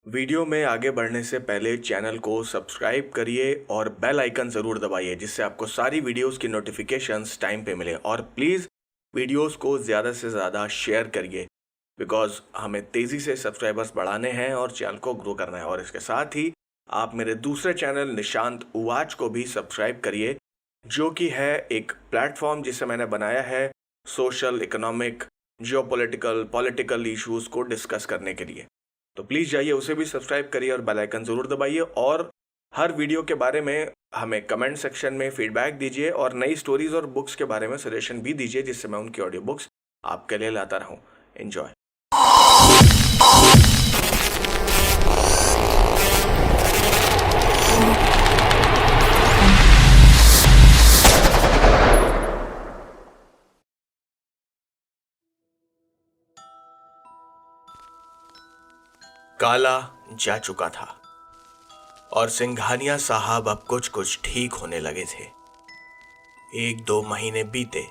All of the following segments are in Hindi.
वीडियो में आगे बढ़ने से पहले चैनल को सब्सक्राइब करिए और बेल आइकन ज़रूर दबाइए जिससे आपको सारी वीडियोस की नोटिफिकेशंस टाइम पे मिले। और प्लीज़ वीडियोस को ज़्यादा से ज़्यादा शेयर करिए बिकॉज हमें तेज़ी से सब्सक्राइबर्स बढ़ाने हैं और चैनल को ग्रो करना है। और इसके साथ ही आप मेरे दूसरे चैनल निशांत उवाच को भी सब्सक्राइब करिए, जो कि है एक प्लेटफॉर्म जिसे मैंने बनाया है social, economic, geopolitical, political issues को डिस्कस करने के लिए। तो प्लीज़ जाइए, उसे भी सब्सक्राइब करिए और बेल आइकन ज़रूर दबाइए। और हर वीडियो के बारे में हमें कमेंट सेक्शन में फीडबैक दीजिए और नई स्टोरीज और बुक्स के बारे में सजेशन भी दीजिए जिससे मैं उनकी ऑडियो बुक्स आपके लिए लाता रहूं। एंजॉय। काला जा चुका था और सिंघानिया साहब अब कुछ कुछ ठीक होने लगे थे। 1-2 महीने बीते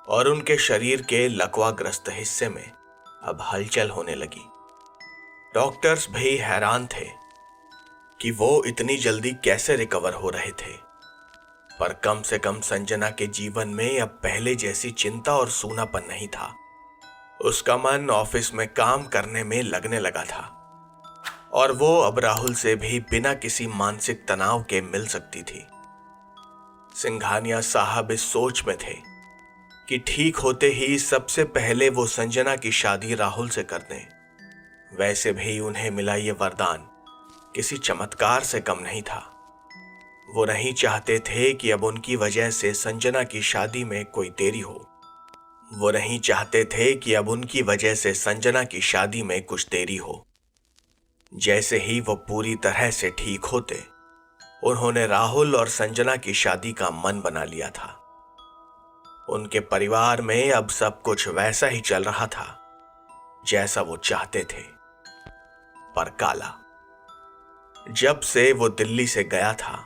और उनके शरीर के लकवाग्रस्त हिस्से में अब हलचल होने लगी। डॉक्टर्स भी हैरान थे कि वो इतनी जल्दी कैसे रिकवर हो रहे थे, पर कम से कम संजना के जीवन में अब पहले जैसी चिंता और सूनापन नहीं था। उसका मन ऑफिस में काम करने में लगने लगा था और वो अब राहुल से भी बिना किसी मानसिक तनाव के मिल सकती थी। सिंघानिया साहब इस सोच में थे कि ठीक होते ही सबसे पहले वो संजना की शादी राहुल से कर दें। वैसे भी उन्हें मिला ये वरदान किसी चमत्कार से कम नहीं था। वो नहीं चाहते थे कि अब उनकी वजह से संजना की शादी में कोई देरी हो। वो नहीं चाहते थे कि अब उनकी वजह से संजना की शादी में कुछ देरी हो। जैसे ही वो पूरी तरह से ठीक होते, उन्होंने राहुल और संजना की शादी का मन बना लिया था। उनके परिवार में अब सब कुछ वैसा ही चल रहा था जैसा वो चाहते थे। पर काला, जब से वो दिल्ली से गया था,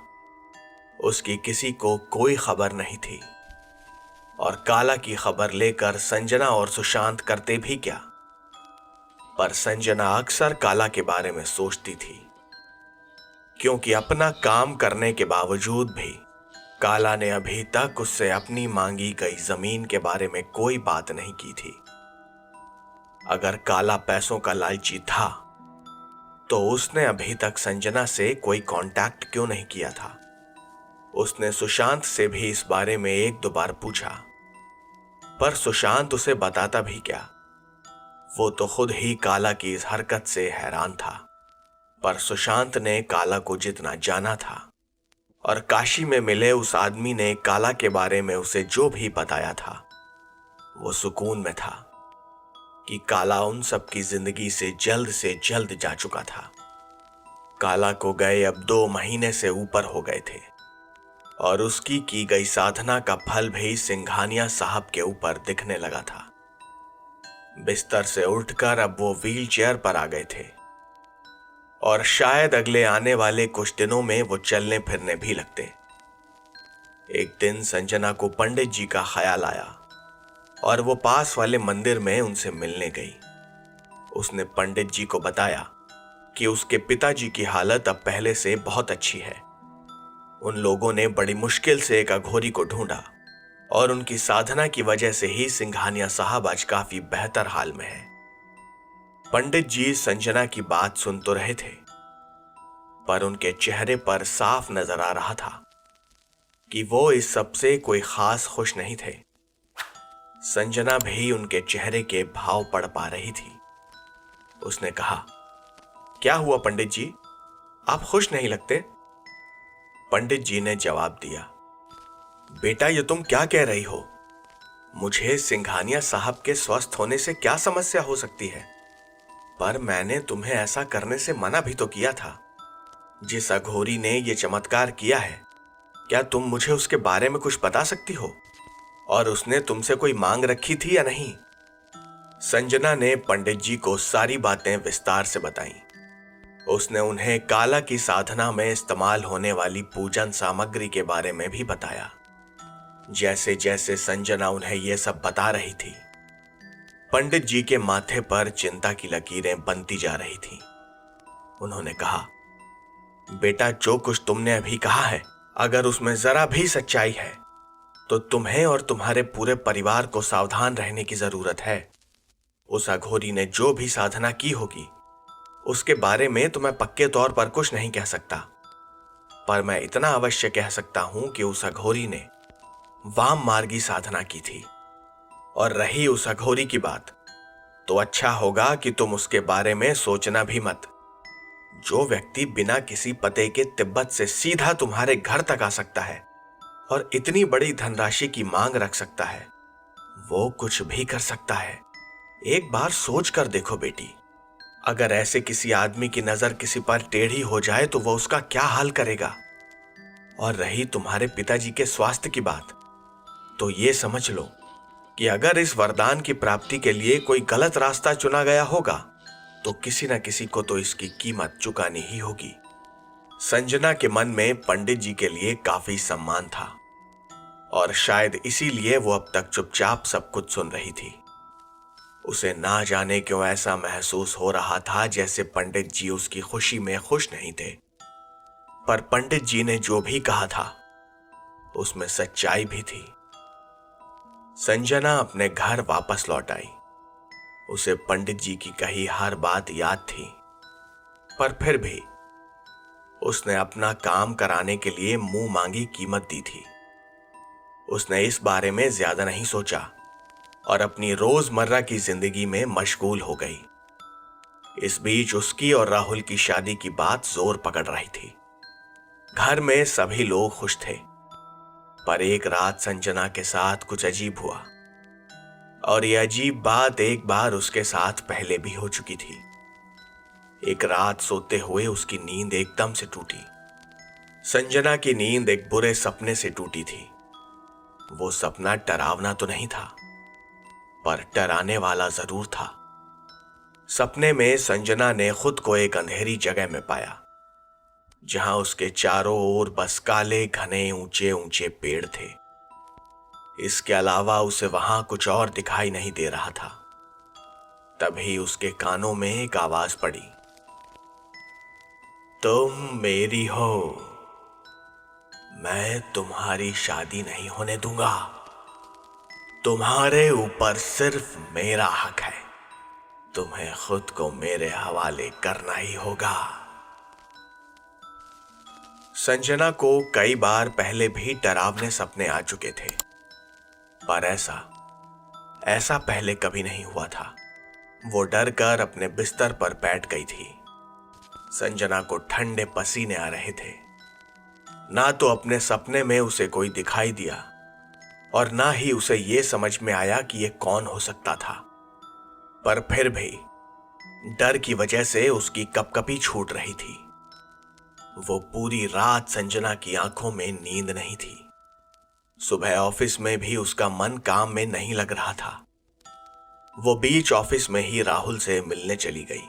उसकी किसी को कोई खबर नहीं थी। और काला की खबर लेकर संजना और सुशांत करते भी क्या, पर संजना अक्सर काला के बारे में सोचती थी, क्योंकि अपना काम करने के बावजूद भी काला ने अभी तक उससे अपनी मांगी गई जमीन के बारे में कोई बात नहीं की थी। अगर काला पैसों का लालची था तो उसने अभी तक संजना से कोई कांटेक्ट क्यों नहीं किया था। उसने सुशांत से भी इस बारे में 1-2 बार पूछा, पर सुशांत उसे बताता भी क्या। वो तो खुद ही काला की इस हरकत से हैरान था। पर सुशांत ने काला को जितना जाना था और काशी में मिले उस आदमी ने काला के बारे में उसे जो भी बताया था, वो सुकून में था कि काला उन सब की जिंदगी से जल्द जा चुका था। काला को गए अब 2 महीने से ऊपर हो गए थे और उसकी की गई साधना का फल भी सिंघानिया साहब के ऊपर दिखने लगा था। बिस्तर से उठकर अब वो व्हील चेयर पर आ गए थे और शायद अगले आने वाले कुछ दिनों में वो चलने फिरने भी लगते। एक दिन संजना को पंडित जी का ख्याल आया और वो पास वाले मंदिर में उनसे मिलने गई। उसने पंडित जी को बताया कि उसके पिताजी की हालत अब पहले से बहुत अच्छी है। उन लोगों ने बड़ी मुश्किल से एक अघोरी को ढूंढा और उनकी साधना की वजह से ही सिंघानिया साहब आज काफी बेहतर हाल में है। पंडित जी संजना की बात सुन तो रहे थे, पर उनके चेहरे पर साफ नजर आ रहा था कि वो इस सब से कोई खास खुश नहीं थे। संजना भी उनके चेहरे के भाव पढ़ पा रही थी। उसने कहा, क्या हुआ पंडित जी, आप खुश नहीं लगते? पंडित जी ने जवाब दिया, बेटा ये तुम क्या कह रही हो? मुझे सिंघानिया साहब के स्वस्थ होने से क्या समस्या हो सकती है? पर मैंने तुम्हें ऐसा करने से मना भी तो किया था। जिस अघोरी ने यह चमत्कार किया है, क्या तुम मुझे उसके बारे में कुछ बता सकती हो? और उसने तुमसे कोई मांग रखी थी या नहीं? संजना ने पंडित जी को सारी बातें विस्तार से बताई। उसने उन्हें काला की साधना में इस्तेमाल होने वाली पूजन सामग्री के बारे में भी बताया। जैसे जैसे संजना उन्हें यह सब बता रही थी, पंडित जी के माथे पर चिंता की लकीरें बनती जा रही थीं। उन्होंने कहा, बेटा, जो कुछ तुमने अभी कहा है, अगर उसमें जरा भी सच्चाई है तो तुम्हें और तुम्हारे पूरे परिवार को सावधान रहने की जरूरत है। उस अघोरी ने जो भी साधना की होगी उसके बारे में तो मैं पक्के तौर पर कुछ नहीं कह सकता, पर मैं इतना अवश्य कह सकता हूं कि उस अघोरी ने वाम मार्गी साधना की थी। और रही उस अघोरी की बात, तो अच्छा होगा कि तुम उसके बारे में सोचना भी मत। जो व्यक्ति बिना किसी पते के तिब्बत से सीधा तुम्हारे घर तक आ सकता है और इतनी बड़ी धनराशि की मांग रख सकता है, वो कुछ भी कर सकता है। एक बार सोच कर देखो बेटी, अगर ऐसे किसी आदमी की नजर किसी पर टेढ़ी हो जाए तो वो उसका क्या हाल करेगा। और रही तुम्हारे पिताजी के स्वास्थ्य की बात, तो ये समझ लो कि अगर इस वरदान की प्राप्ति के लिए कोई गलत रास्ता चुना गया होगा तो किसी न किसी को तो इसकी कीमत चुकानी ही होगी। संजना के मन में पंडित जी के लिए काफी सम्मान था और शायद इसीलिए वो अब तक चुपचाप सब कुछ सुन रही थी। उसे ना जाने क्यों ऐसा महसूस हो रहा था जैसे पंडित जी उसकी खुशी में खुश नहीं थे। पर पंडित जी ने जो भी कहा था उसमें सच्चाई भी थी। संजना अपने घर वापस लौट आई। उसे पंडित जी की कही हर बात याद थी, पर फिर भी उसने अपना काम कराने के लिए मुंह मांगी कीमत दी थी। उसने इस बारे में ज्यादा नहीं सोचा और अपनी रोजमर्रा की जिंदगी में मशगूल हो गई। इस बीच उसकी और राहुल की शादी की बात जोर पकड़ रही थी। घर में सभी लोग खुश थे, पर एक रात संजना के साथ कुछ अजीब हुआ और यह अजीब बात एक बार उसके साथ पहले भी हो चुकी थी। एक रात सोते हुए उसकी नींद एकदम से टूटी। संजना की नींद एक बुरे सपने से टूटी थी। वो सपना डरावना तो नहीं था, पर डराने वाला जरूर था। सपने में संजना ने खुद को एक अंधेरी जगह में पाया, जहां उसके चारों ओर बस काले घने ऊंचे ऊंचे पेड़ थे। इसके अलावा उसे वहां कुछ और दिखाई नहीं दे रहा था। तभी उसके कानों में एक आवाज पड़ी, तुम मेरी हो, मैं तुम्हारी शादी नहीं होने दूंगा। तुम्हारे ऊपर सिर्फ मेरा हक है। तुम्हें खुद को मेरे हवाले करना ही होगा। संजना को कई बार पहले भी डरावने सपने आ चुके थे, पर ऐसा पहले कभी नहीं हुआ था। वो डर कर अपने बिस्तर पर बैठ गई थी। संजना को ठंडे पसीने आ रहे थे। ना तो अपने सपने में उसे कोई दिखाई दिया और ना ही उसे ये समझ में आया कि ये कौन हो सकता था। पर फिर भी डर की वजह से उसकी कपकपी छूट रही थी। वो पूरी रात संजना की आंखों में नींद नहीं थी। सुबह ऑफिस में भी उसका मन काम में नहीं लग रहा था। वो बीच ऑफिस में ही राहुल से मिलने चली गई।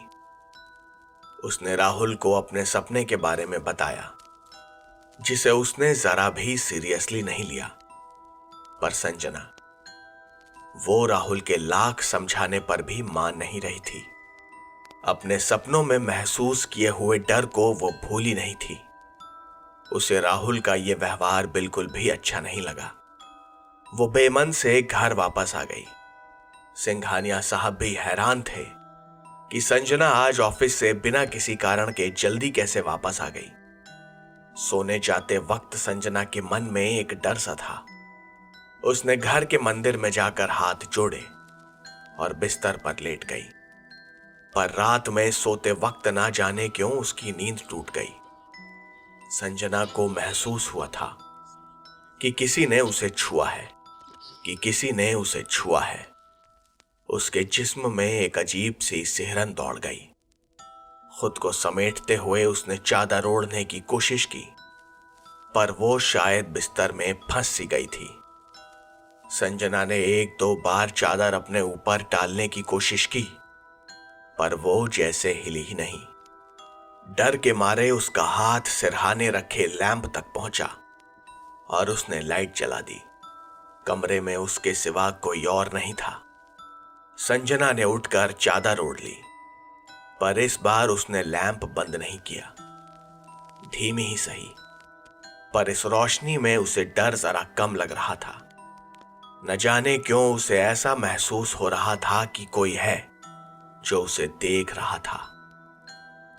उसने राहुल को अपने सपने के बारे में बताया, जिसे उसने जरा भी सीरियसली नहीं लिया। पर संजना, वो राहुल के लाख समझाने पर भी मान नहीं रही थी। अपने सपनों में महसूस किए हुए डर को वो भूली नहीं थी। उसे राहुल का यह व्यवहार बिल्कुल भी अच्छा नहीं लगा। वो बेमन से घर वापस आ गई। सिंघानिया साहब भी हैरान थे कि संजना आज ऑफिस से बिना किसी कारण के जल्दी कैसे वापस आ गई। सोने जाते वक्त संजना के मन में एक डर सा था। उसने घर के मंदिर में जाकर हाथ जोड़े और बिस्तर पर लेट गई। पर रात में सोते वक्त ना जाने क्यों उसकी नींद टूट गई। संजना को महसूस हुआ था कि किसी ने उसे छुआ है। उसके जिस्म में एक अजीब सी सिहरन दौड़ गई। खुद को समेटते हुए उसने चादर ओढ़ने की कोशिश की, पर वो शायद बिस्तर में फंस सी गई थी। संजना ने एक दो बार चादर अपने ऊपर डालने की कोशिश की, पर वो जैसे हिली ही नहीं। डर के मारे उसका हाथ सिरहाने रखे लैंप तक पहुंचा और उसने लाइट जला दी। कमरे में उसके सिवा कोई और नहीं था। संजना ने उठकर चादर ओढ़ ली, पर इस बार उसने लैंप बंद नहीं किया। धीमी ही सही, पर इस रोशनी में उसे डर जरा कम लग रहा था। न जाने क्यों उसे ऐसा महसूस हो रहा था कि कोई है जो उसे देख रहा था।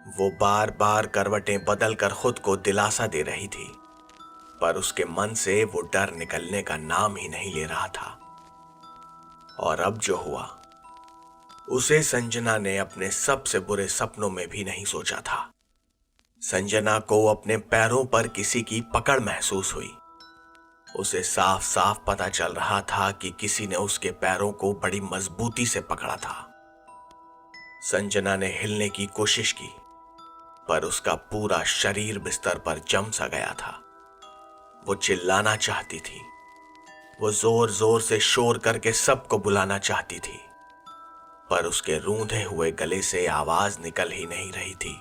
वो बार बार करवटें बदल कर खुद को दिलासा दे रही थी, पर उसके मन से वो डर निकलने का नाम ही नहीं ले रहा था। और अब जो हुआ, उसे संजना ने अपने सबसे बुरे सपनों में भी नहीं सोचा था। संजना को अपने पैरों पर किसी की पकड़ महसूस हुई। उसे साफ साफ पता चल रहा था कि किसी ने उसके पैरों को बड़ी मजबूती से पकड़ा था। संजना ने हिलने की कोशिश की, पर उसका पूरा शरीर बिस्तर पर जम सा गया था। वो चिल्लाना चाहती थी, वो जोर जोर से शोर करके सबको बुलाना चाहती थी, पर उसके रूंधे हुए गले से आवाज निकल ही नहीं रही थी।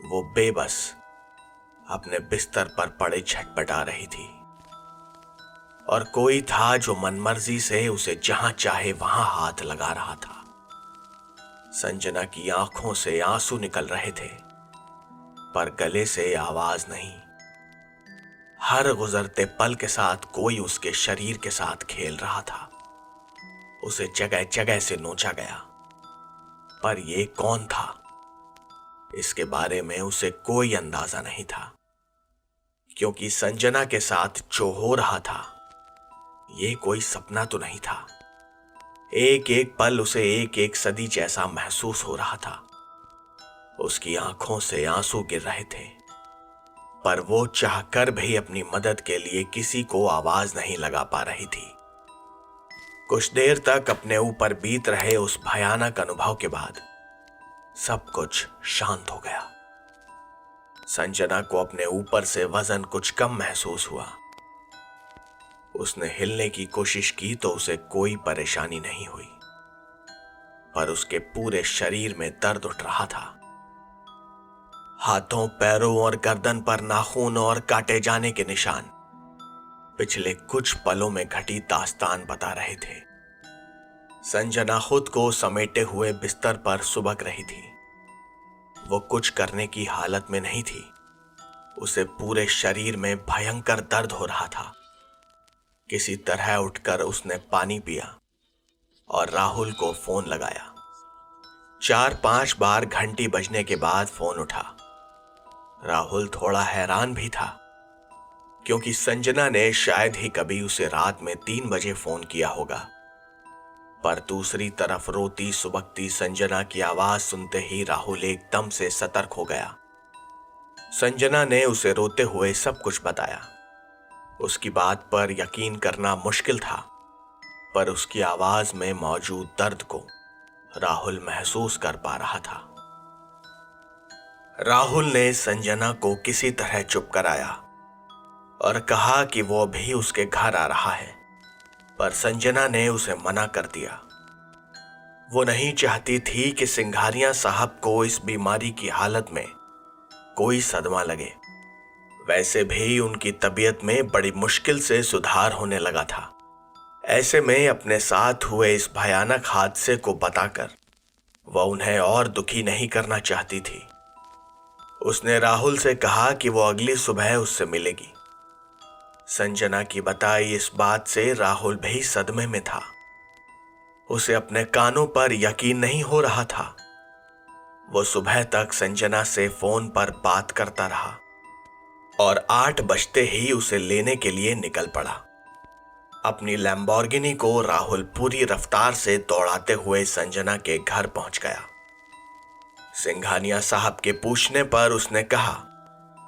वो बेबस अपने बिस्तर पर पड़े छटपटा रही थी, और कोई था जो मनमर्जी से उसे जहां चाहे वहां हाथ लगा रहा था। संजना की आंखों से आंसू निकल रहे थे, पर गले से आवाज नहीं। हर गुजरते पल के साथ कोई उसके शरीर के साथ खेल रहा था। उसे जगह जगह से नोचा गया, पर यह कौन था, इसके बारे में उसे कोई अंदाजा नहीं था, क्योंकि संजना के साथ जो हो रहा था ये कोई सपना तो नहीं था। एक एक पल उसे एक एक सदी जैसा महसूस हो रहा था। उसकी आंखों से आंसू गिर रहे थे, पर वो चाहकर भी अपनी मदद के लिए किसी को आवाज नहीं लगा पा रही थी। कुछ देर तक अपने ऊपर बीत रहे उस भयानक अनुभव के बाद सब कुछ शांत हो गया। संजना को अपने ऊपर से वजन कुछ कम महसूस हुआ। उसने हिलने की कोशिश की तो उसे कोई परेशानी नहीं हुई, पर उसके पूरे शरीर में दर्द उठ रहा था। हाथों, पैरों और गर्दन पर नाखून और काटे जाने के निशान पिछले कुछ पलों में घटी दास्तान बता रहे थे। संजना खुद को समेटे हुए बिस्तर पर सुबक रही थी। वो कुछ करने की हालत में नहीं थी। उसे पूरे शरीर में भयंकर दर्द हो रहा था। किसी तरह उठकर उसने पानी पिया और राहुल को फोन लगाया। 4-5 बार घंटी बजने के बाद फोन उठा। राहुल थोड़ा हैरान भी था, क्योंकि संजना ने शायद ही कभी उसे रात में 3 बजे फोन किया होगा। पर दूसरी तरफ रोती सुबकती संजना की आवाज सुनते ही राहुल एकदम से सतर्क हो गया। संजना ने उसे रोते हुए सब कुछ बताया। उसकी बात पर यकीन करना मुश्किल था, पर उसकी आवाज में मौजूद दर्द को राहुल महसूस कर पा रहा था। राहुल ने संजना को किसी तरह चुप कराया और कहा कि वो भी उसके घर आ रहा है, पर संजना ने उसे मना कर दिया। वो नहीं चाहती थी कि सिंघानिया साहब को इस बीमारी की हालत में कोई सदमा लगे। वैसे भी उनकी तबीयत में बड़ी मुश्किल से सुधार होने लगा था। ऐसे में अपने साथ हुए इस भयानक हादसे को बताकर वह उन्हें और दुखी नहीं करना चाहती थी। उसने राहुल से कहा कि वो अगली सुबह उससे मिलेगी। संजना की बताई इस बात से राहुल भी सदमे में था। उसे अपने कानों पर यकीन नहीं हो रहा था। वो सुबह तक संजना से फोन पर बात करता रहा और 8 बजते ही उसे लेने के लिए निकल पड़ा। अपनी लैम्बोर्गिनी को राहुल पूरी रफ्तार से दौड़ाते हुए संजना के घर पहुंच गया। सिंघानिया साहब के पूछने पर उसने कहा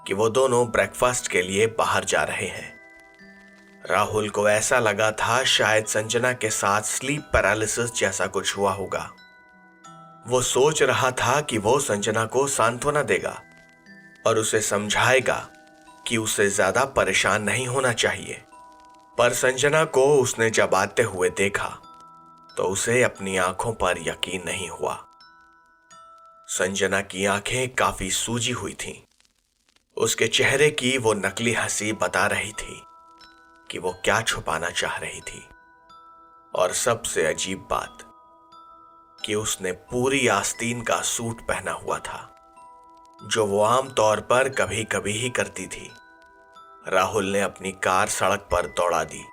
कि वो दोनों ब्रेकफास्ट के लिए बाहर जा रहे हैं। राहुल को ऐसा लगा था शायद संजना के साथ स्लीप पैरालिसिस जैसा कुछ हुआ होगा। वो सोच रहा था कि वो संजना को सांत्वना देगा और उसे समझाएगा कि उसे ज्यादा परेशान नहीं होना चाहिए, पर संजना को उसने जब आते हुए देखा तो उसे अपनी आंखों पर यकीन नहीं हुआ। संजना की आंखें काफी सूजी हुई थीं। उसके चेहरे की वो नकली हंसी बता रही थी कि वो क्या छुपाना चाह रही थी। और सबसे अजीब बात, कि उसने पूरी आस्तीन का सूट पहना हुआ था, जो वो आम तौर पर कभी कभी ही करती थी। राहुल ने अपनी कार सड़क पर दौड़ा दी।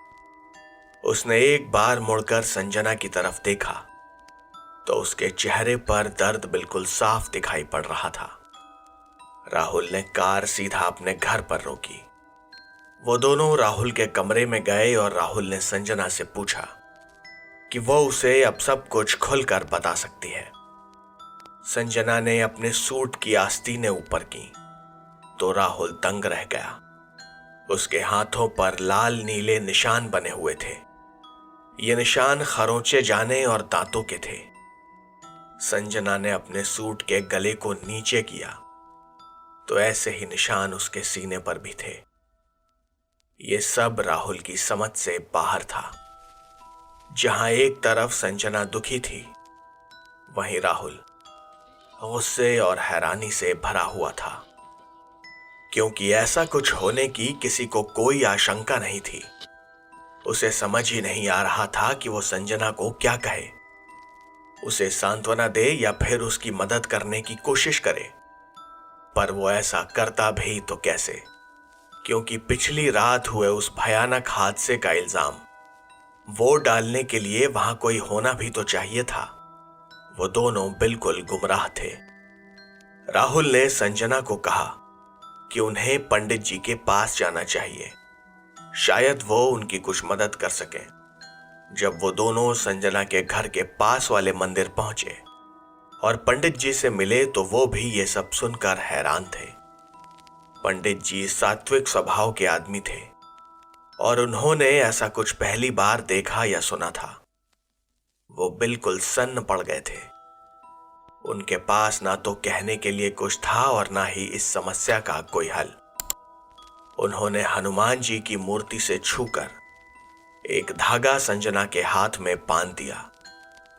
उसने एक बार मुड़कर संजना की तरफ देखा तो उसके चेहरे पर दर्द बिल्कुल साफ दिखाई पड़ रहा था। राहुल ने कार सीधा अपने घर पर रोकी। वो दोनों राहुल के कमरे में गए और राहुल ने संजना से पूछा कि वो उसे अब सब कुछ खुलकर बता सकती है। संजना ने अपने सूट की आस्तीनें ऊपर की तो राहुल दंग रह गया। उसके हाथों पर लाल नीले निशान बने हुए थे। ये निशान खरोंचे जाने और दांतों के थे। संजना ने अपने सूट के गले को नीचे किया तो ऐसे ही निशान उसके सीने पर भी थे। ये सब राहुल की समझ से बाहर था। जहां एक तरफ संजना दुखी थी, वहीं राहुल गुस्से और हैरानी से भरा हुआ था, क्योंकि ऐसा कुछ होने की किसी को कोई आशंका नहीं थी। उसे समझ ही नहीं आ रहा था कि वो संजना को क्या कहे, उसे सांत्वना दे या फिर उसकी मदद करने की कोशिश करे। पर वो ऐसा करता भी तो कैसे, क्योंकि पिछली रात हुए उस भयानक हादसे का इल्जाम वो डालने के लिए वहां कोई होना भी तो चाहिए था। वो दोनों बिल्कुल गुमराह थे। राहुल ने संजना को कहा कि उन्हें पंडित जी के पास जाना चाहिए, शायद वो उनकी कुछ मदद कर सके। जब वो दोनों संजना के घर के पास वाले मंदिर पहुंचे और पंडित जी से मिले तो वो भी ये सब सुनकर हैरान थे। पंडित जी सात्विक स्वभाव के आदमी थे और उन्होंने ऐसा कुछ पहली बार देखा या सुना था। वो बिल्कुल सन्न पड़ गए थे। उनके पास ना तो कहने के लिए कुछ था और ना ही इस समस्या का कोई हल। उन्होंने हनुमान जी की मूर्ति से छूकर एक धागा संजना के हाथ में बांध दिया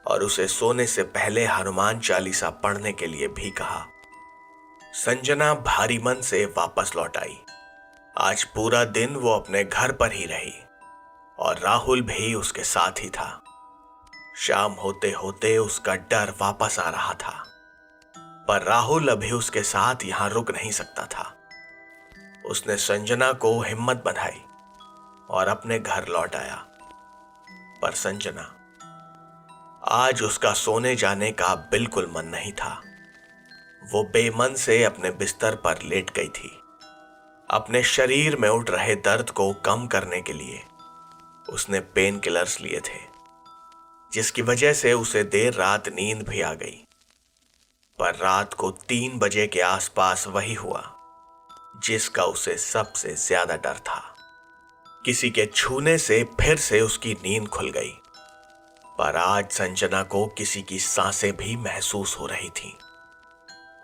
और उसे सोने से पहले हनुमान चालीसा पढ़ने के लिए भी कहा। संजना भारी मन से वापस लौट आई। आज पूरा दिन वो अपने घर पर ही रही और राहुल भी उसके साथ ही था। शाम होते होते उसका डर वापस आ रहा था, पर राहुल अभी उसके साथ यहां रुक नहीं सकता था। उसने संजना को हिम्मत बंधाई और अपने घर लौट आया। पर संजना, आज उसका सोने जाने का बिल्कुल मन नहीं था। वो बेमन से अपने बिस्तर पर लेट गई थी। अपने शरीर में उठ रहे दर्द को कम करने के लिए उसने पेन किलर्स लिए थे, जिसकी वजह से उसे देर रात नींद भी आ गई। पर रात को 3 बजे के आसपास वही हुआ जिसका उसे सबसे ज्यादा डर था। किसी के छूने से फिर से उसकी नींद खुल गई। पर आज संजना को किसी की सांसें भी महसूस हो रही थी।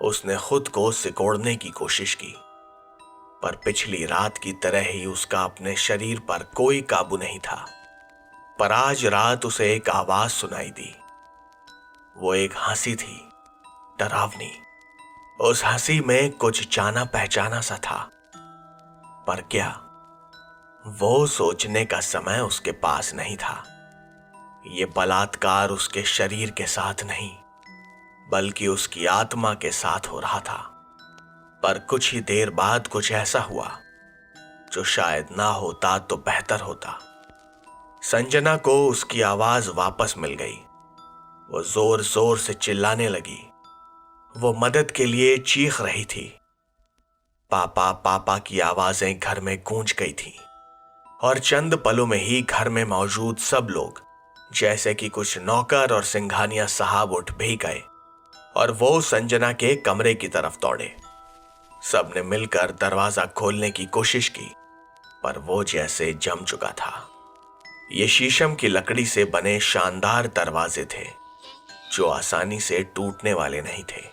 उसने खुद को सिकोड़ने की कोशिश की, पर पिछली रात की तरह ही उसका अपने शरीर पर कोई काबू नहीं था। पर आज रात उसे एक आवाज सुनाई दी। वो एक हंसी थी, डरावनी। उस हंसी में कुछ जाना पहचाना सा था। पर क्या, वो सोचने का समय उसके पास नहीं था। ये बलात्कार उसके शरीर के साथ नहीं, बल्कि उसकी आत्मा के साथ हो रहा था। पर कुछ ही देर बाद कुछ ऐसा हुआ जो शायद ना होता तो बेहतर होता। संजना को उसकी आवाज वापस मिल गई। वो जोर जोर से चिल्लाने लगी। वो मदद के लिए चीख रही थी। पापा पापा की आवाजें घर में गूंज गई थी और चंद पलों में ही घर में मौजूद सब लोग, जैसे कि कुछ नौकर और सिंघानिया साहब, उठ भी गए और वो संजना के कमरे की तरफ दौड़े। सबने मिलकर दरवाजा खोलने की कोशिश की, पर वो जैसे जम चुका था। ये शीशम की लकड़ी से बने शानदार दरवाजे थे जो आसानी से टूटने वाले नहीं थे।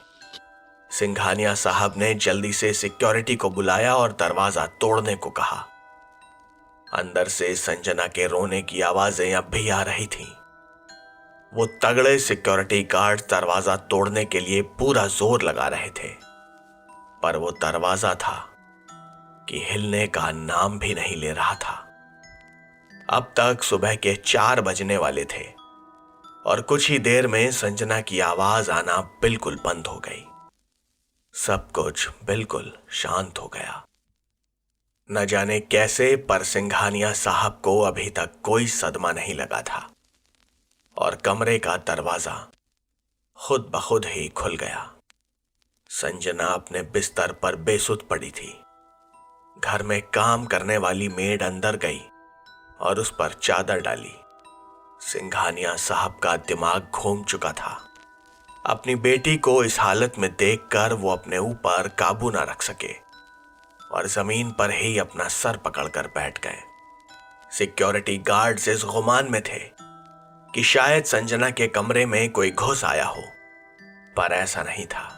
सिंघानिया साहब ने जल्दी से सिक्योरिटी को बुलाया और दरवाजा तोड़ने को कहा। अंदर से संजना के रोने की आवाजें अब भी आ रही थीं। वो तगड़े सिक्योरिटी गार्ड दरवाजा तोड़ने के लिए पूरा जोर लगा रहे थे, पर वो दरवाजा था कि हिलने का नाम भी नहीं ले रहा था। अब तक सुबह के 4 बजने वाले थे। और कुछ ही देर में संजना की आवाज आना बिल्कुल बंद हो गई। सब कुछ बिल्कुल शांत हो गया। न जाने कैसे पर सिंघानिया साहब को अभी तक कोई सदमा नहीं लगा था और कमरे का दरवाजा खुद ब खुद ही खुल गया। संजना अपने बिस्तर पर बेसुध पड़ी थी। घर में काम करने वाली मेड अंदर गई और उस पर चादर डाली। सिंघानिया साहब का दिमाग घूम चुका था। अपनी बेटी को इस हालत में देखकर वो अपने ऊपर काबू ना रख सके और जमीन पर ही अपना सर पकड़कर बैठ गए। सिक्योरिटी गार्ड्स इस गुमान में थे कि शायद संजना के कमरे में कोई घुस आया हो, पर ऐसा नहीं था।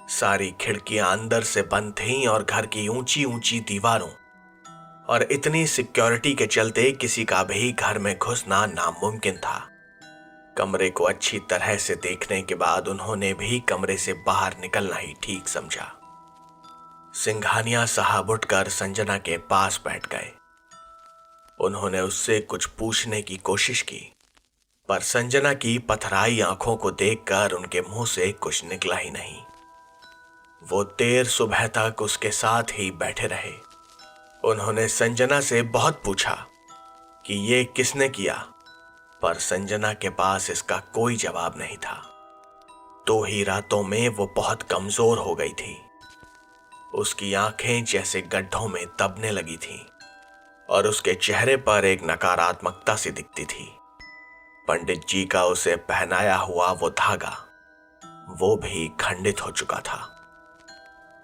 सारी खिड़कियां अंदर से बंद थीं और घर की ऊंची ऊंची दीवारों और इतनी सिक्योरिटी के चलते किसी का भी घर में घुसना नामुमकिन था। कमरे को अच्छी तरह से देखने के बाद उन्होंने भी कमरे से बाहर निकलना ही ठीक समझा। सिंघानिया साहब उठकर संजना के पास बैठ गए। उन्होंने उससे कुछ पूछने की कोशिश की, पर संजना की पथराई आंखों को देखकर उनके मुंह से कुछ निकला ही नहीं। वो देर सुबह तक उसके साथ ही बैठे रहे। उन्होंने संजना से बहुत पूछा कि ये किसने किया, पर संजना के पास इसका कोई जवाब नहीं था। 2 ही रातों में वो बहुत कमजोर हो गई थी। उसकी आंखें जैसे गड्ढों में दबने लगी थीं और उसके चेहरे पर एक नकारात्मकता सी दिखती थी। पंडित जी का उसे पहनाया हुआ वो धागा वो भी खंडित हो चुका था।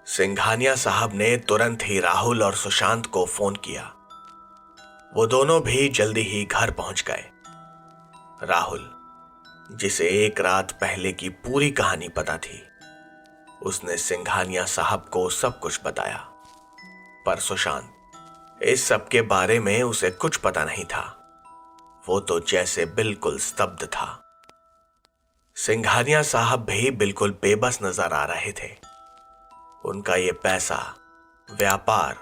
सिंघानिया साहब ने तुरंत ही राहुल और सुशांत को फोन किया। वो दोनों भी जल्दी ही घर पहुंच गए। राहुल, जिसे एक रात पहले की पूरी कहानी पता थी, उसने सिंघानिया साहब को सब कुछ बताया, पर सुशांत, इस सब के बारे में उसे कुछ पता नहीं था। वो तो जैसे बिल्कुल स्तब्ध था। सिंघानिया साहब भी बिल्कुल बेबस नजर आ रहे थे। उनका ये पैसा, व्यापार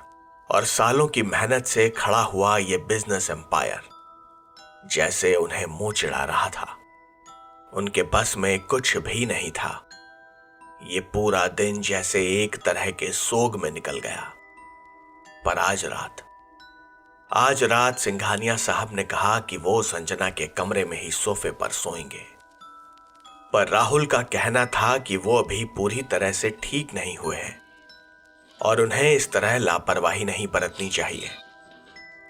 और सालों की मेहनत से खड़ा हुआ ये बिजनेस एम्पायर जैसे उन्हें मुंह चिढ़ा रहा था। उनके बस में कुछ भी नहीं था। ये पूरा दिन जैसे एक तरह के सोग में निकल गया। पर आज रात सिंघानिया साहब ने कहा कि वो संजना के कमरे में ही सोफे पर सोएंगे, पर राहुल का कहना था कि वो अभी पूरी तरह से ठीक नहीं हुए हैं और उन्हें इस तरह लापरवाही नहीं बरतनी चाहिए।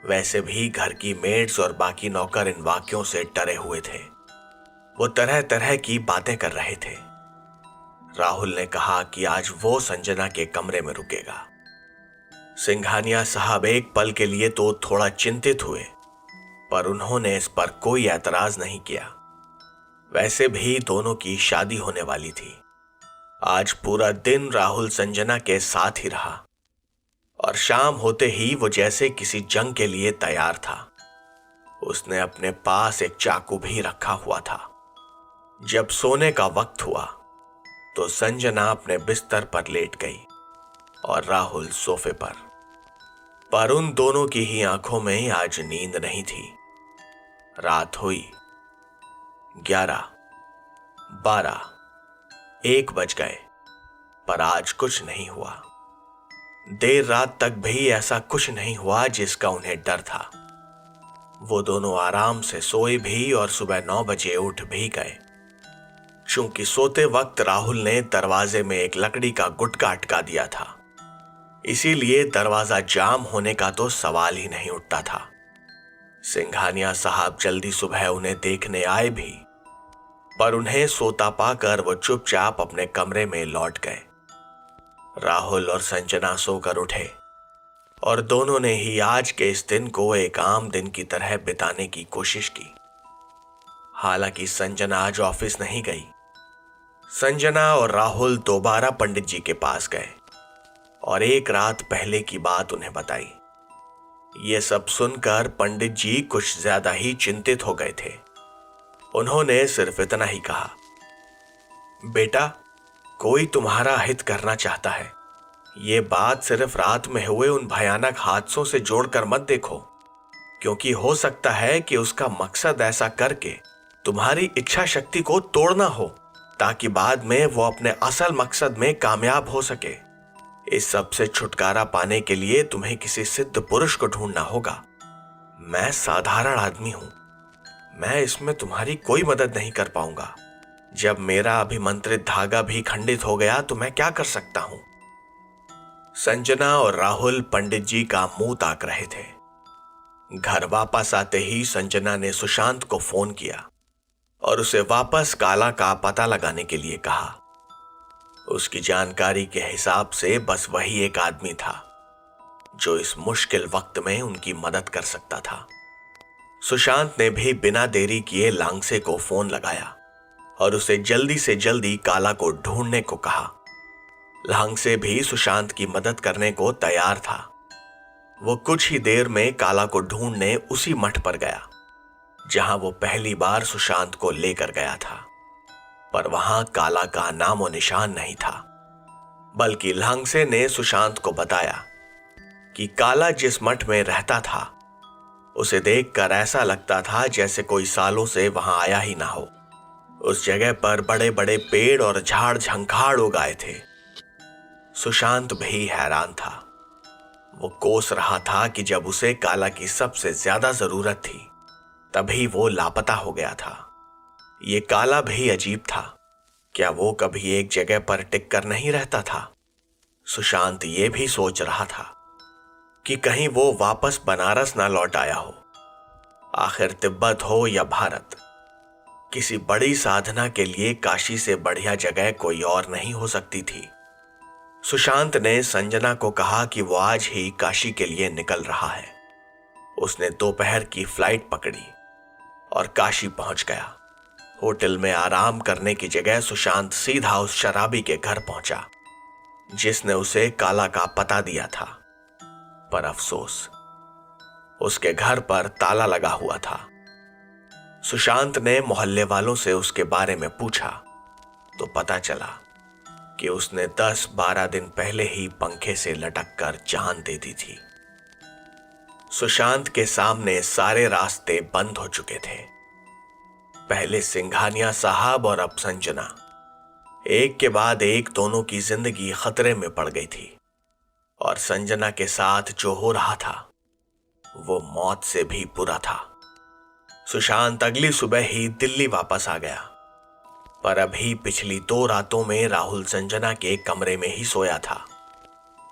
वैसे भी घर की मेड्स और बाकी नौकर इन वाक्यों से डरे हुए थे। वो तरह तरह की बातें कर रहे थे। राहुल ने कहा कि आज वो संजना के कमरे में रुकेगा। सिंघानिया साहब एक पल के लिए तो थोड़ा चिंतित हुए, पर उन्होंने इस पर कोई एतराज नहीं किया। वैसे भी दोनों की शादी होने वाली थी। आज पूरा दिन राहुल संजना के साथ ही रहा और शाम होते ही वो जैसे किसी जंग के लिए तैयार था। उसने अपने पास एक चाकू भी रखा हुआ था। जब सोने का वक्त हुआ तो संजना अपने बिस्तर पर लेट गई और राहुल सोफे पर उन दोनों की ही आंखों में आज नींद नहीं थी। रात हुई, 11, 12, 1 बज गए, पर आज कुछ नहीं हुआ। देर रात तक भी ऐसा कुछ नहीं हुआ जिसका उन्हें डर था। वो दोनों आराम से सोए भी और सुबह 9 बजे उठ भी गए। चूंकि सोते वक्त राहुल ने दरवाजे में एक लकड़ी का गुटका अटका दिया था, इसीलिए दरवाजा जाम होने का तो सवाल ही नहीं उठता था। सिंघानिया साहब जल्दी सुबह उन्हें देखने आए भी, पर उन्हें सोता पाकर वो चुपचाप अपने कमरे में लौट गए। राहुल और संजना सोकर उठे और दोनों ने ही आज के इस दिन को एक आम दिन की तरह बिताने की कोशिश की। हालांकि संजना आज ऑफिस नहीं गई। संजना और राहुल दोबारा पंडित जी के पास गए और एक रात पहले की बात उन्हें बताई। ये सब सुनकर पंडित जी कुछ ज्यादा ही चिंतित हो गए थे। उन्होंने सिर्फ इतना ही कहा, बेटा, कोई तुम्हारा हित करना चाहता है। ये बात सिर्फ रात में हुए उन भयानक हादसों से जोड़कर मत देखो, क्योंकि हो सकता है कि उसका मकसद ऐसा करके तुम्हारी इच्छा शक्ति को तोड़ना हो ताकि बाद में वो अपने असल मकसद में कामयाब हो सके। इस सब से छुटकारा पाने के लिए तुम्हें किसी सिद्ध पुरुष को ढूंढना होगा। मैं साधारण आदमी हूं, मैं इसमें तुम्हारी कोई मदद नहीं कर पाऊंगा। जब मेरा अभिमंत्रित धागा भी खंडित हो गया तो मैं क्या कर सकता हूं? संजना और राहुल पंडित जी का मुंह ताक रहे थे। घर वापस आते ही संजना ने सुशांत को फोन किया और उसे वापस काला का पता लगाने के लिए कहा। उसकी जानकारी के हिसाब से बस वही एक आदमी था जो इस मुश्किल वक्त में उनकी मदद कर सकता था। सुशांत ने भी बिना देरी किए लांगसे को फोन लगाया और उसे जल्दी से जल्दी काला को ढूंढने को कहा। लांगसे भी सुशांत की मदद करने को तैयार था। वो कुछ ही देर में काला को ढूंढने उसी मठ पर गया जहां वो पहली बार सुशांत को लेकर गया था, पर वहां काला का नामो निशान नहीं था। बल्कि लांगसे ने सुशांत को बताया कि काला जिस मठ में रहता था उसे देखकर ऐसा लगता था जैसे कोई सालों से वहां आया ही ना हो। उस जगह पर बड़े बड़े पेड़ और झाड़ झंखाड़ उगाए थे। सुशांत भी हैरान था। वो कोस रहा था कि जब उसे काला की सबसे ज्यादा जरूरत थी तभी वो लापता हो गया था। ये काला भी अजीब था। क्या वो कभी एक जगह पर टिक कर नहीं रहता था? सुशांत ये भी सोच रहा था कि कहीं वो वापस बनारस ना लौट आया हो। आखिर तिब्बत हो या भारत, किसी बड़ी साधना के लिए काशी से बढ़िया जगह कोई और नहीं हो सकती थी। सुशांत ने संजना को कहा कि वो आज ही काशी के लिए निकल रहा है। उसने दोपहर की फ्लाइट पकड़ी और काशी पहुंच गया। होटल में आराम करने की जगह सुशांत सीधा उस शराबी के घर पहुंचा जिसने उसे काला का पता दिया था। पर अफसोस, उसके घर पर ताला लगा हुआ था। सुशांत ने मोहल्ले वालों से उसके बारे में पूछा तो पता चला कि उसने 10-12 दिन पहले ही पंखे से लटक कर जान दे दी थी। सुशांत के सामने सारे रास्ते बंद हो चुके थे। पहले सिंघानिया साहब और अब संजना, एक के बाद एक दोनों की जिंदगी खतरे में पड़ गई थी। और संजना के साथ जो हो रहा था वो मौत से भी बुरा था। सुशांत अगली सुबह ही दिल्ली वापस आ गया, पर अभी पिछली 2 रातों में राहुल संजना के कमरे में ही सोया था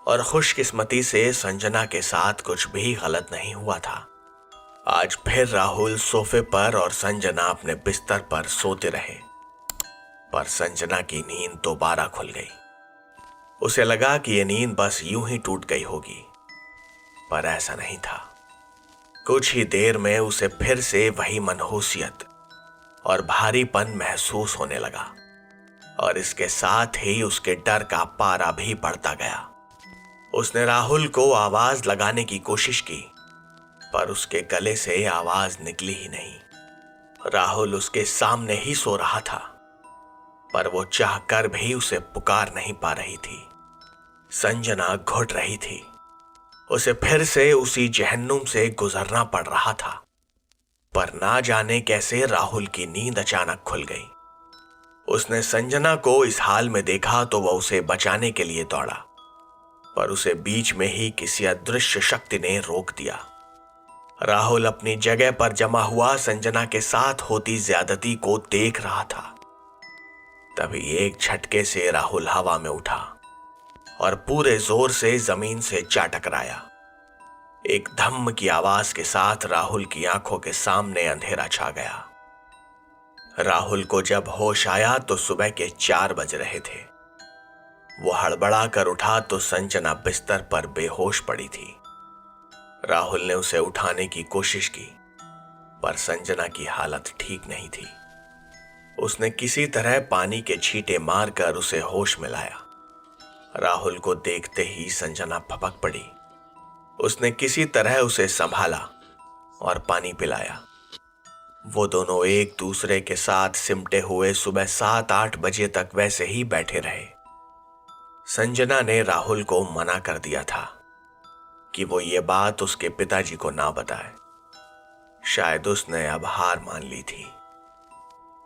और खुशकिस्मती से संजना के साथ कुछ भी गलत नहीं हुआ था। आज फिर राहुल सोफे पर और संजना अपने बिस्तर पर सोते रहे, पर संजना की नींद दोबारा खुल गई। उसे लगा कि यह नींद बस यूं ही टूट गई होगी, पर ऐसा नहीं था। कुछ ही देर में उसे फिर से वही मनहूसियत और भारीपन महसूस होने लगा और इसके साथ ही उसके डर का पारा भी बढ़ता गया। उसने राहुल को आवाज लगाने की कोशिश की, पर उसके गले से आवाज निकली ही नहीं। राहुल उसके सामने ही सो रहा था, पर वो चाहकर भी उसे पुकार नहीं पा रही थी। संजना घुट रही थी। उसे फिर से उसी जहन्नुम से गुजरना पड़ रहा था, पर ना जाने कैसे राहुल की नींद अचानक खुल गई। उसने संजना को इस हाल में देखा तो वह उसे बचाने के लिए दौड़ा, पर उसे बीच में ही किसी अदृश्य शक्ति ने रोक दिया। राहुल अपनी जगह पर जमा हुआ संजना के साथ होती ज्यादती को देख रहा था। तभी एक झटके से राहुल हवा में उठा और पूरे जोर से जमीन से जा टकराया। एक धम्म की आवाज के साथ राहुल की आंखों के सामने अंधेरा छा गया। राहुल को जब होश आया तो सुबह के 4 बज रहे थे। वो हड़बड़ा कर उठा तो संजना बिस्तर पर बेहोश पड़ी थी। राहुल ने उसे उठाने की कोशिश की, पर संजना की हालत ठीक नहीं थी। उसने किसी तरह पानी के छींटे मारकर उसे होश में लाया। राहुल को देखते ही संजना भपक पड़ी। उसने किसी तरह उसे संभाला और पानी पिलाया। वो दोनों एक दूसरे के साथ सिमटे हुए सुबह 7-8 बजे तक वैसे ही बैठे रहे। संजना ने राहुल को मना कर दिया था कि वो ये बात उसके पिताजी को ना बताए। शायद उसने अब हार मान ली थी।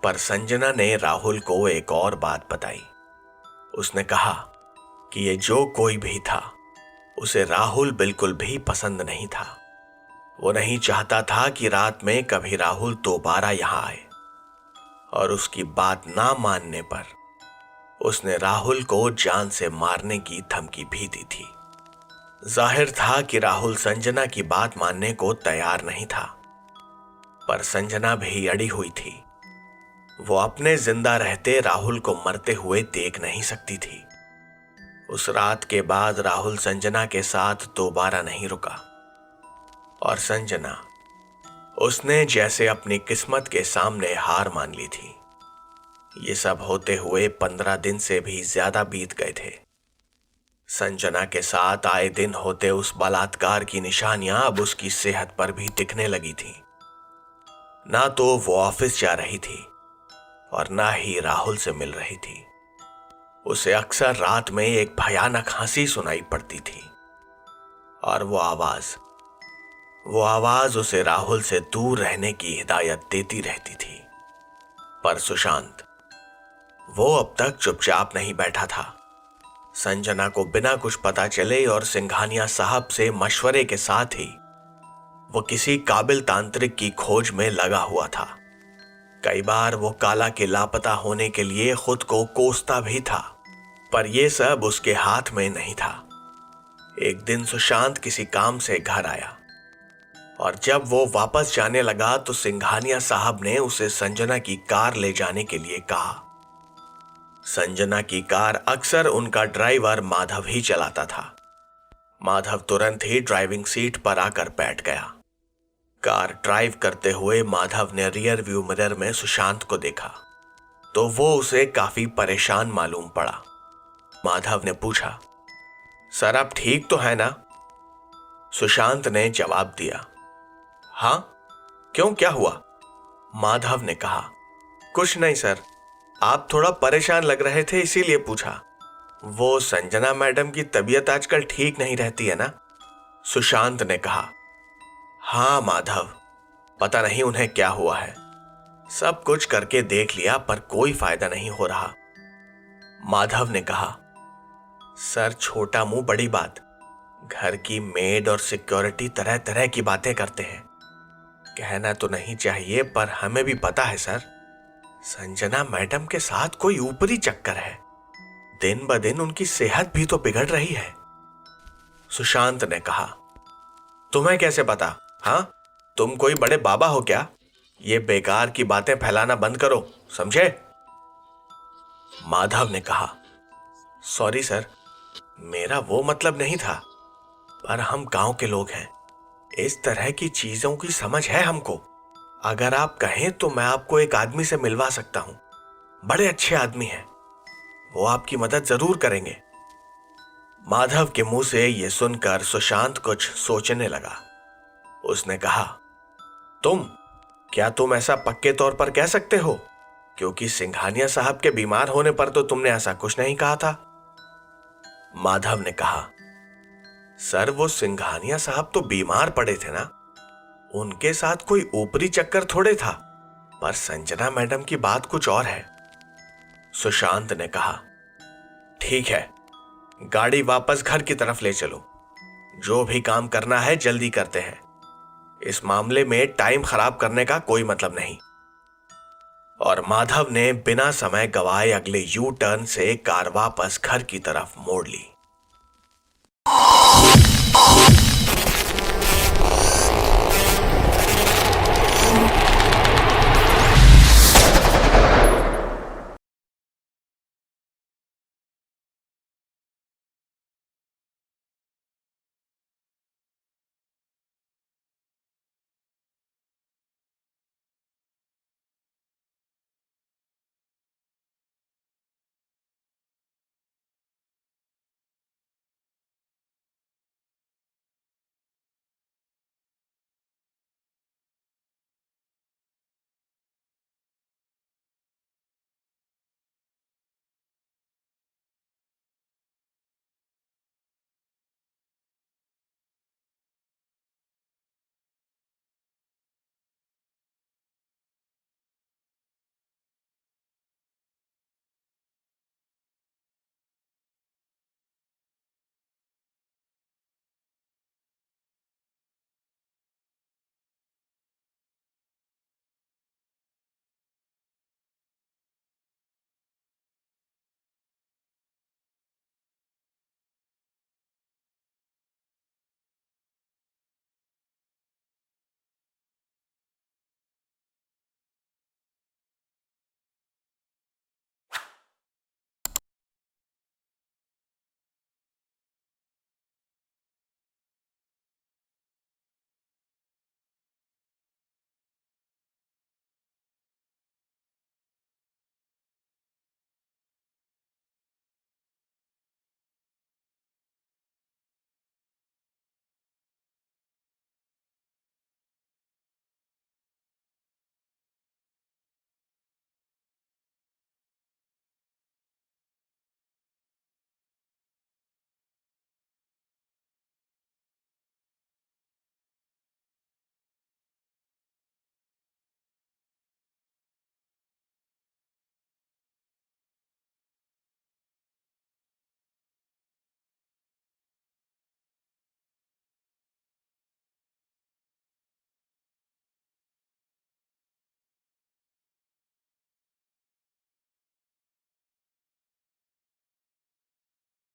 पर संजना ने राहुल को एक और बात बताई। उसने कहा कि ये जो कोई भी था उसे राहुल बिल्कुल भी पसंद नहीं था। वो नहीं चाहता था कि रात में कभी राहुल दोबारा यहां आए, और उसकी बात ना मानने पर उसने राहुल को जान से मारने की धमकी भी दी थी। जाहिर था कि राहुल संजना की बात मानने को तैयार नहीं था, पर संजना भी अड़ी हुई थी। वो अपने जिंदा रहते राहुल को मरते हुए देख नहीं सकती थी। उस रात के बाद राहुल संजना के साथ दोबारा नहीं रुका, और संजना, उसने जैसे अपनी किस्मत के सामने हार मान ली थी। ये सब होते हुए 15 दिन से भी ज्यादा बीत गए थे। संजना के साथ आए दिन होते उस बलात्कार की निशानियां अब उसकी सेहत पर भी दिखने लगी थी। ना तो वो ऑफिस जा रही थी और ना ही राहुल से मिल रही थी। उसे अक्सर रात में एक भयानक हंसी सुनाई पड़ती थी, और वो आवाज उसे राहुल से दूर रहने की हिदायत देती रहती थी। पर सुशांत, वो अब तक चुपचाप नहीं बैठा था। संजना को बिना कुछ पता चले और सिंघानिया साहब से मशवरे के साथ ही वो किसी काबिल तांत्रिक की खोज में लगा हुआ था। कई बार वो काला के लापता होने के लिए खुद को कोसता भी था, पर यह सब उसके हाथ में नहीं था। एक दिन सुशांत किसी काम से घर आया, और जब वो वापस जाने लगा तो सिंघानिया साहब ने उसे संजना की कार ले जाने के लिए कहा। संजना की कार अक्सर उनका ड्राइवर माधव ही चलाता था। माधव तुरंत ही ड्राइविंग सीट पर आकर बैठ गया। कार ड्राइव करते हुए माधव ने रियर व्यू मिरर में सुशांत को देखा तो वो उसे काफी परेशान मालूम पड़ा। माधव ने पूछा, सर आप ठीक तो है ना? सुशांत ने जवाब दिया, हाँ, क्यों, क्या हुआ? माधव ने कहा, कुछ नहीं सर, आप थोड़ा परेशान लग रहे थे इसीलिए पूछा। वो संजना मैडम की तबीयत आजकल ठीक नहीं रहती है ना? सुशांत ने कहा, हाँ माधव, पता नहीं उन्हें क्या हुआ है। सब कुछ करके देख लिया पर कोई फायदा नहीं हो रहा। माधव ने कहा, सर छोटा मुंह बड़ी बात, घर की मेड और सिक्योरिटी तरह तरह की बातें करते हैं। कहना तो नहीं चाहिए पर हमें भी पता है सर, संजना मैडम के साथ कोई ऊपरी चक्कर है। दिन ब दिन उनकी सेहत भी तो बिगड़ रही है। सुशांत ने कहा, तुम्हें कैसे पता? हाँ, तुम कोई बड़े बाबा हो क्या? ये बेकार की बातें फैलाना बंद करो, समझे? माधव ने कहा, सॉरी सर, मेरा वो मतलब नहीं था, पर हम गांव के लोग हैं, इस तरह की चीजों की समझ है हमको। अगर आप कहें तो मैं आपको एक आदमी से मिलवा सकता हूं, बड़े अच्छे आदमी हैं, वो आपकी मदद जरूर करेंगे। माधव के मुंह से यह सुनकर सुशांत कुछ सोचने लगा। उसने कहा, क्या तुम ऐसा पक्के तौर पर कह सकते हो? क्योंकि सिंघानिया साहब के बीमार होने पर तो तुमने ऐसा कुछ नहीं कहा था। माधव ने कहा, सर वो सिंघानिया साहब तो बीमार पड़े थे ना, उनके साथ कोई ऊपरी चक्कर थोड़े था, पर संजना मैडम की बात कुछ और है। सुशांत ने कहा, ठीक है, गाड़ी वापस घर की तरफ ले चलो, जो भी काम करना है जल्दी करते हैं, इस मामले में टाइम खराब करने का कोई मतलब नहीं। और माधव ने बिना समय गवाए अगले यू टर्न से कार वापस घर की तरफ मोड़ ली।